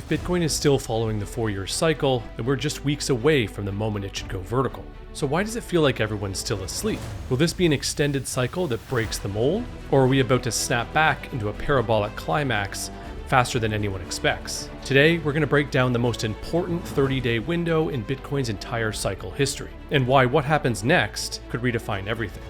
if Bitcoin is still following the 4-year cycle, then we're just weeks away from the moment it should go vertical. So why does it feel like everyone's still asleep? Will this be an extended cycle that breaks the mold? Or are we about to snap back into a parabolic climax faster than anyone expects? Today, we're going to break down the most important 30-day window in Bitcoin's entire cycle history, and why what happens next could redefine everything.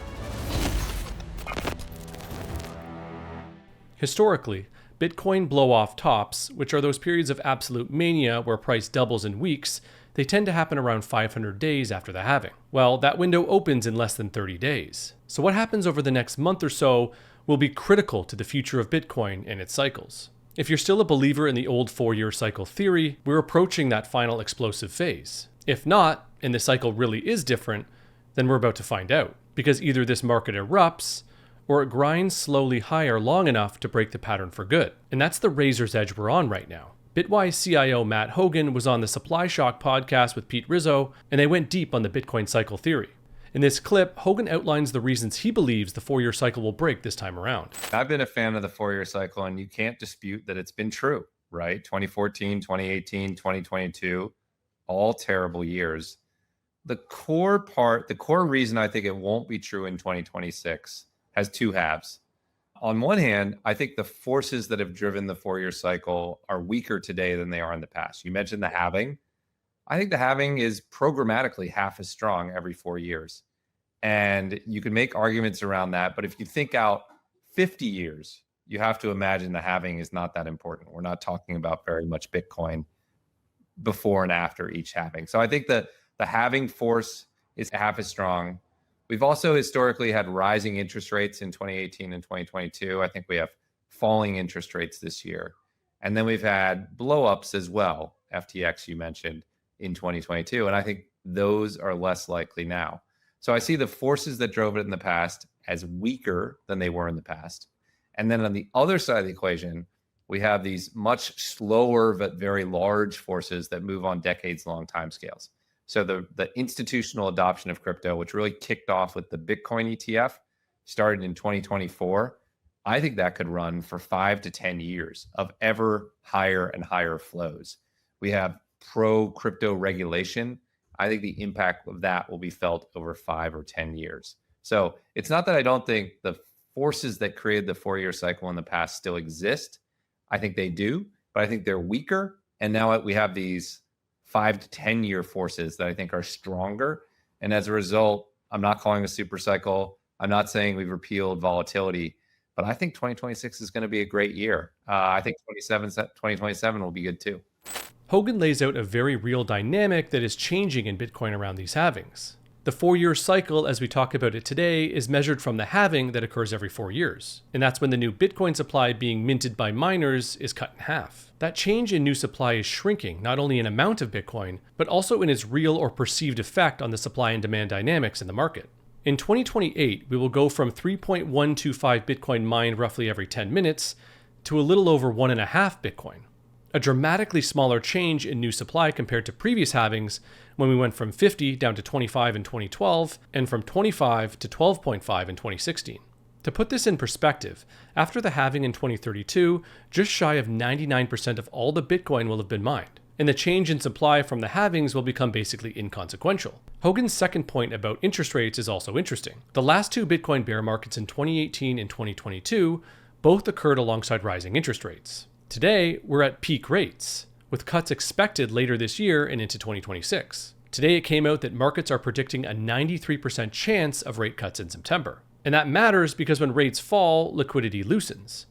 Historically, Bitcoin blow-off tops, which are those periods of absolute mania where price doubles in weeks, they tend to happen around 500 days after the halving. Well, that window opens in less than 30 days. So what happens over the next month or so will be critical to the future of Bitcoin and its cycles. If you're still a believer in the old 4-year cycle theory, we're approaching that final explosive phase. If not, and the cycle really is different, then we're about to find out. Because either this market erupts, or it grinds slowly higher long enough to break the pattern for good. And that's the razor's edge we're on right now. Bitwise CIO Matt Hougan was on the Supply Shock podcast with Pete Rizzo, and they went deep on the Bitcoin cycle theory. In this clip, Hougan outlines the reasons he believes the 4-year cycle will break this time around. I've been a fan of the 4-year cycle, and you can't dispute that it's been true, right? 2014, 2018, 2022, all terrible years. The core reason I think it won't be true in 2026 has two halves. On one hand, I think the forces that have driven the 4-year cycle are weaker today than they are in the past. You mentioned the halving. I think the halving is programmatically half as strong every 4 years. And you can make arguments around that. But if you think out 50 years, you have to imagine the halving is not that important. We're not talking about very much Bitcoin before and after each halving. So I think that the halving force is half as strong. We've also historically had rising interest rates in 2018 and 2022. I think we have falling interest rates this year. And then we've had blowups as well, FTX you mentioned, in 2022. And I think those are less likely now. So I see the forces that drove it in the past as weaker than they were in the past. And then on the other side of the equation, we have these much slower but very large forces that move on decades-long timescales. So the institutional adoption of crypto, which really kicked off with the Bitcoin ETF, started in 2024. I think that could run for 5 to 10 years of ever higher and higher flows. We have pro-crypto regulation. I think the impact of that will be felt over 5 or 10 years. So it's not that I don't think the forces that created the 4-year cycle in the past still exist. I think they do, but I think they're weaker. And now we have these 5 to 10 year forces that I think are stronger. And as a result, I'm not calling a super cycle. I'm not saying we've repealed volatility, but I think 2026 is going to be a great year. I think 2027 will be good too. Hougan lays out a very real dynamic that is changing in Bitcoin around these halvings. The 4-year cycle, as we talk about it today, is measured from the halving that occurs every 4 years. And that's when the new Bitcoin supply being minted by miners is cut in half. That change in new supply is shrinking, not only in amount of Bitcoin, but also in its real or perceived effect on the supply and demand dynamics in the market. In 2028, we will go from 3.125 Bitcoin mined roughly every 10 minutes to a little over 1.5 Bitcoin. A dramatically smaller change in new supply compared to previous halvings when we went from 50 down to 25 in 2012 and from 25 to 12.5 in 2016. To put this in perspective, after the halving in 2032, just shy of 99% of all the Bitcoin will have been mined, and the change in supply from the halvings will become basically inconsequential. Hougan's second point about interest rates is also interesting. The last two Bitcoin bear markets in 2018 and 2022 both occurred alongside rising interest rates. Today, we're at peak rates, with cuts expected later this year and into 2026. Today, it came out that markets are predicting a 93% chance of rate cuts in September. And that matters because when rates fall, liquidity loosens.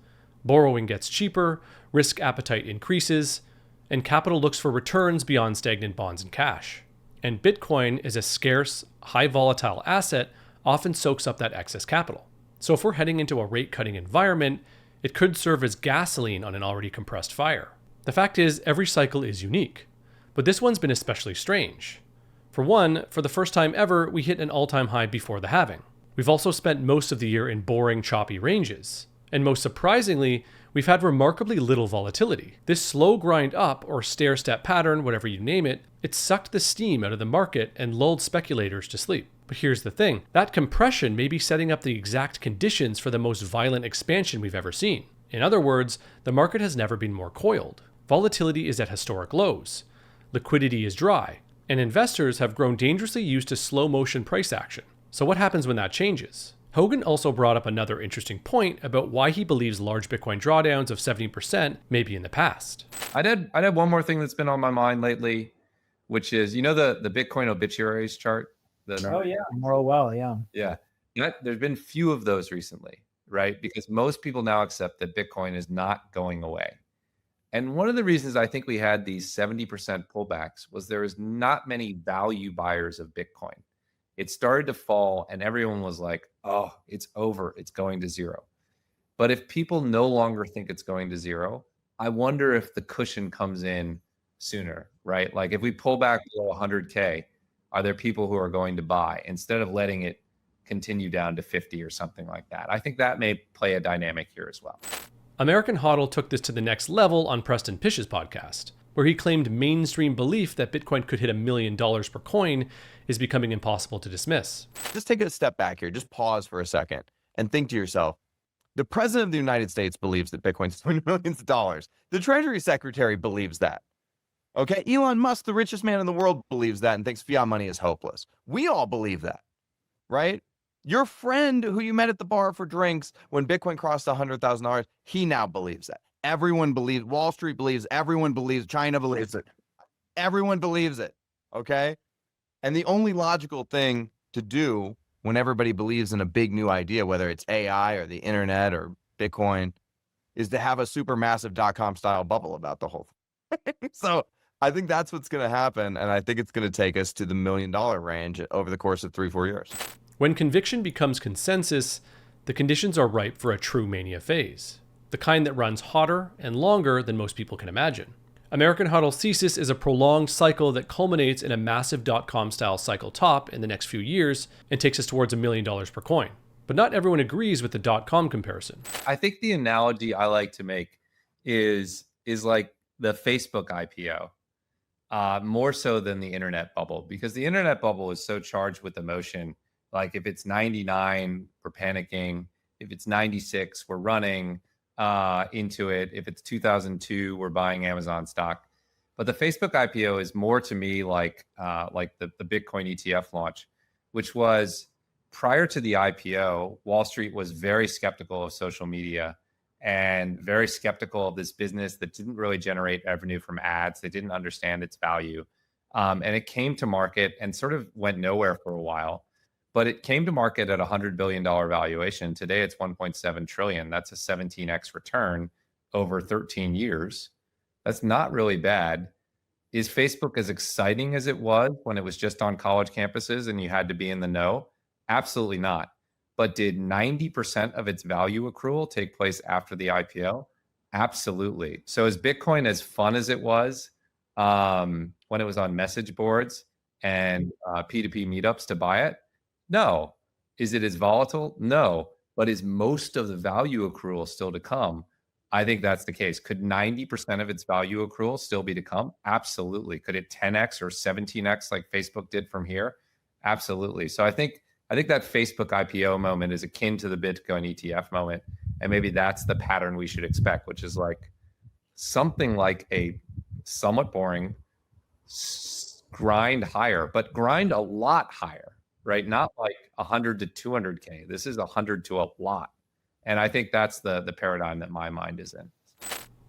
Borrowing gets cheaper, risk appetite increases, and capital looks for returns beyond stagnant bonds and cash. And Bitcoin, as a scarce, high volatile asset, often soaks up that excess capital. So if we're heading into a rate-cutting environment, it could serve as gasoline on an already compressed fire. The fact is, every cycle is unique, but this one's been especially strange. For one, for the first time ever, we hit an all-time high before the halving. We've also spent most of the year in boring, choppy ranges. And most surprisingly, we've had remarkably little volatility. This slow grind up, or stair-step pattern, whatever you name it, it sucked the steam out of the market and lulled speculators to sleep. But here's the thing, that compression may be setting up the exact conditions for the most violent expansion we've ever seen. In other words, the market has never been more coiled. Volatility is at historic lows. Liquidity is dry, and investors have grown dangerously used to slow motion price action. So what happens when that changes? Hougan also brought up another interesting point about why he believes large Bitcoin drawdowns of 70% may be in the past. I'd add one more thing that's been on my mind lately, which is, the Bitcoin obituaries chart? Oh yeah, well, yeah. Yeah. There's been few of those recently, right? Because most people now accept that Bitcoin is not going away. And one of the reasons I think we had these 70% pullbacks was there is not many value buyers of Bitcoin. It started to fall and everyone was like, oh, it's over. It's going to zero. But if people no longer think it's going to zero, I wonder if the cushion comes in sooner, right? Like if we pull back below 100K, are there people who are going to buy instead of letting it continue down to 50 or something like that? I think that may play a dynamic here as well. American HODL took this to the next level on Preston Pish's podcast, where he claimed mainstream belief that Bitcoin could hit $1 million per coin is becoming impossible to dismiss. Just take a step back here. Just pause for a second and think to yourself, the president of the United States believes that Bitcoin's $20 million. The Treasury Secretary believes that. Okay, Elon Musk, the richest man in the world, believes that and thinks fiat money is hopeless. We all believe that, right? Your friend who you met at the bar for drinks when Bitcoin crossed $100,000, he now believes that. Everyone believes, Wall Street believes, everyone believes, China believes it. Everyone believes it, okay? And the only logical thing to do when everybody believes in a big new idea, whether it's AI or the internet or Bitcoin, is to have a super massive .com style bubble about the whole thing. So I think that's what's going to happen. And I think it's going to take us to the $1 million range over the course of 3-4 years. When conviction becomes consensus, the conditions are ripe for a true mania phase, the kind that runs hotter and longer than most people can imagine. American HODL's thesis is a prolonged cycle that culminates in a massive .com style cycle top in the next few years and takes us towards $1 million per coin. But not everyone agrees with the .com comparison. I think the analogy I like to make is like the Facebook IPO, more so than the internet bubble, because the internet bubble is so charged with emotion. Like if it's 99, we're panicking. If it's 96, we're running into it. If it's 2002, we're buying Amazon stock. But the Facebook IPO is more to me like the Bitcoin ETF launch, which was prior to the IPO. Wall Street was very skeptical of social media and very skeptical of this business that didn't really generate revenue from ads. They didn't understand its value. And it came to market and sort of went nowhere for a while. But it came to market at a $100 billion valuation. Today, it's 1.7 trillion. That's a 17x return over 13 years. That's not really bad. Is Facebook as exciting as it was when it was just on college campuses and you had to be in the know? Absolutely not. But did 90% of its value accrual take place after the IPO? Absolutely. So is Bitcoin as fun as it was when it was on message boards and P2P meetups to buy it? No. Is it as volatile? No. But is most of the value accrual still to come? I think that's the case. Could 90% of its value accrual still be to come? Absolutely. Could it 10x or 17x like Facebook did from here? Absolutely. So I think that Facebook IPO moment is akin to the Bitcoin ETF moment. And maybe that's the pattern we should expect, which is like something like a somewhat boring grind higher, but grind a lot higher. Right? Not like 100 to 200K. This is 100 to a lot. And I think that's the paradigm that my mind is in.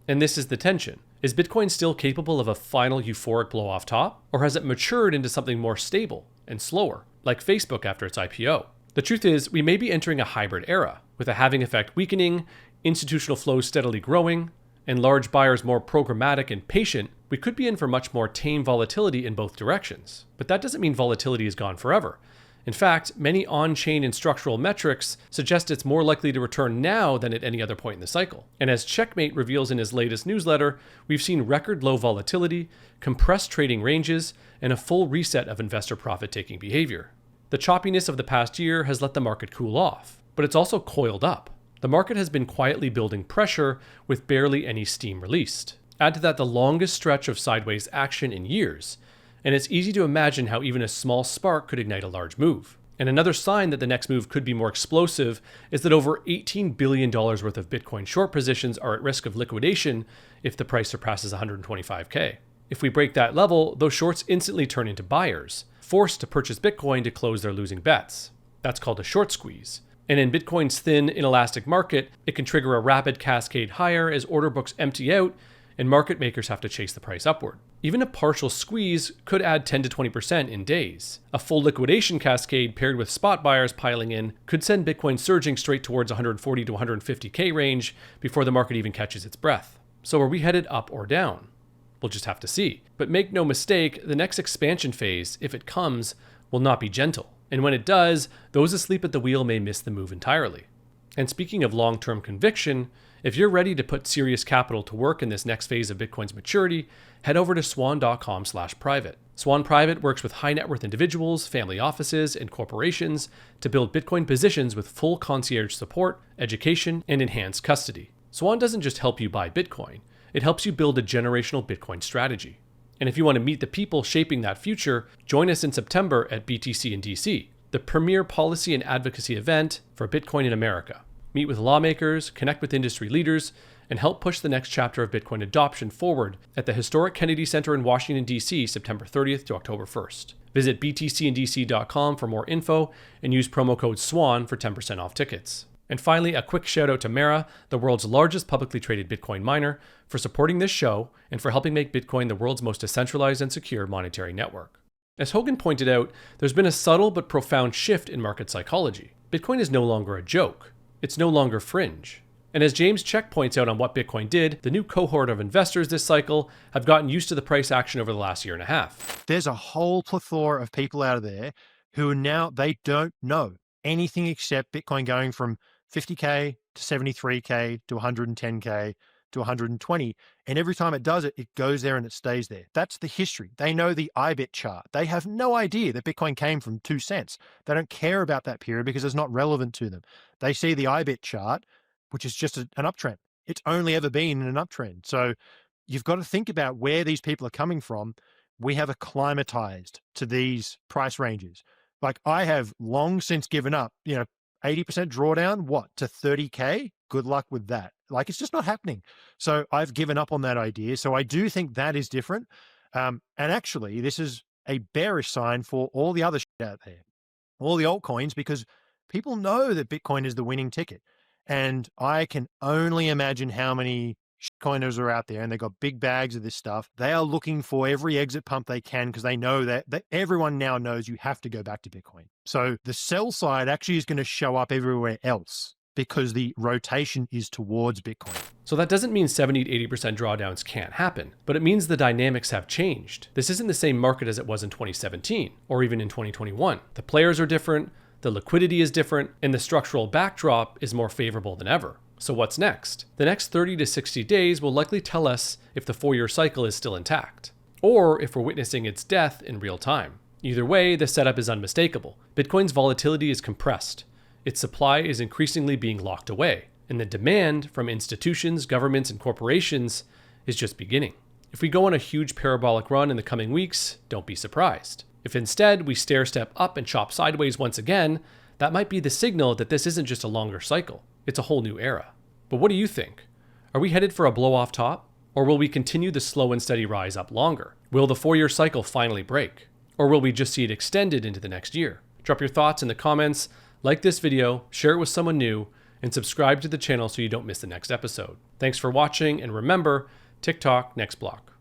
And this is the tension. Is Bitcoin still capable of a final euphoric blow off top? Or has it matured into something more stable and slower, like Facebook after its IPO? The truth is, we may be entering a hybrid era, with a halving effect weakening, institutional flows steadily growing, and large buyers more programmatic and patient. We could be in for much more tame volatility in both directions. But that doesn't mean volatility is gone forever. In fact, many on-chain and structural metrics suggest it's more likely to return now than at any other point in the cycle. And as Checkmate reveals in his latest newsletter, we've seen record low volatility, compressed trading ranges, and a full reset of investor profit-taking behavior. The choppiness of the past year has let the market cool off, but it's also coiled up. The market has been quietly building pressure with barely any steam released. Add to that the longest stretch of sideways action in years, and it's easy to imagine how even a small spark could ignite a large move. And another sign that the next move could be more explosive is that over $18 billion worth of Bitcoin short positions are at risk of liquidation if the price surpasses 125K. If we break that level, those shorts instantly turn into buyers, forced to purchase Bitcoin to close their losing bets. That's called a short squeeze. And in Bitcoin's thin, inelastic market, it can trigger a rapid cascade higher as order books empty out and market makers have to chase the price upward. Even a partial squeeze could add 10 to 20% in days. A full liquidation cascade paired with spot buyers piling in could send Bitcoin surging straight towards 140 to 150K range before the market even catches its breath. So are we headed up or down? We'll just have to see. But make no mistake, the next expansion phase, if it comes, will not be gentle. And when it does, those asleep at the wheel may miss the move entirely. And speaking of long-term conviction, if you're ready to put serious capital to work in this next phase of Bitcoin's maturity, head over to swan.com/private. Swan Private works with high net worth individuals, family offices, and corporations to build Bitcoin positions with full concierge support, education, and enhanced custody. Swan doesn't just help you buy Bitcoin, it helps you build a generational Bitcoin strategy. And if you want to meet the people shaping that future, join us in September at BTC in DC, the premier policy and advocacy event for Bitcoin in America. Meet with lawmakers, connect with industry leaders, and help push the next chapter of Bitcoin adoption forward at the historic Kennedy Center in Washington, D.C., September 30th to October 1st. Visit btcindc.com for more info and use promo code SWAN for 10% off tickets. And finally, a quick shout out to Mara, the world's largest publicly traded Bitcoin miner, for supporting this show and for helping make Bitcoin the world's most decentralized and secure monetary network. As Hougan pointed out, there's been a subtle but profound shift in market psychology. Bitcoin is no longer a joke. It's no longer fringe. And as James Check points out on What Bitcoin Did, the new cohort of investors this cycle have gotten used to the price action over the last year and a half. There's a whole plethora of people out there who now, they don't know anything except Bitcoin going from 50K to 73K to 110K to 120. And every time it does it, it goes there and it stays there. That's the history. They know the IBIT chart. They have no idea that Bitcoin came from 2 cents. They don't care about that period because it's not relevant to them. They see the IBIT chart, which is just an uptrend. It's only ever been an uptrend. So you've got to think about where these people are coming from. We have acclimatized to these price ranges. Like I have long since given up, 80% drawdown, to 30K? Good luck with that. Like it's just not happening. So I've given up on that idea. So I do think that is different. And actually, this is a bearish sign for all the other shit out there, all the altcoins, because people know that Bitcoin is the winning ticket. And I can only imagine how many shitcoiners are out there and they've got big bags of this stuff. They are looking for every exit pump they can because they know that everyone now knows you have to go back to Bitcoin. So the sell side actually is going to show up everywhere else because the rotation is towards Bitcoin. So that doesn't mean 70 to 80% drawdowns can't happen, but it means the dynamics have changed. This isn't the same market as it was in 2017 or even in 2021. The players are different, the liquidity is different, and the structural backdrop is more favorable than ever. So what's next? The next 30 to 60 days will likely tell us if the 4-year cycle is still intact, or if we're witnessing its death in real time. Either way, the setup is unmistakable. Bitcoin's volatility is compressed. Its supply is increasingly being locked away, and the demand from institutions, governments, and corporations is just beginning. If we go on a huge parabolic run in the coming weeks, don't be surprised. If instead we stair-step up and chop sideways once again, that might be the signal that this isn't just a longer cycle. It's a whole new era. But what do you think? Are we headed for a blow-off top? Or will we continue the slow and steady rise up longer? Will the 4-year cycle finally break? Or will we just see it extended into the next year? Drop your thoughts in the comments, like this video, share it with someone new, and subscribe to the channel so you don't miss the next episode. Thanks for watching, and remember, TikTok next block.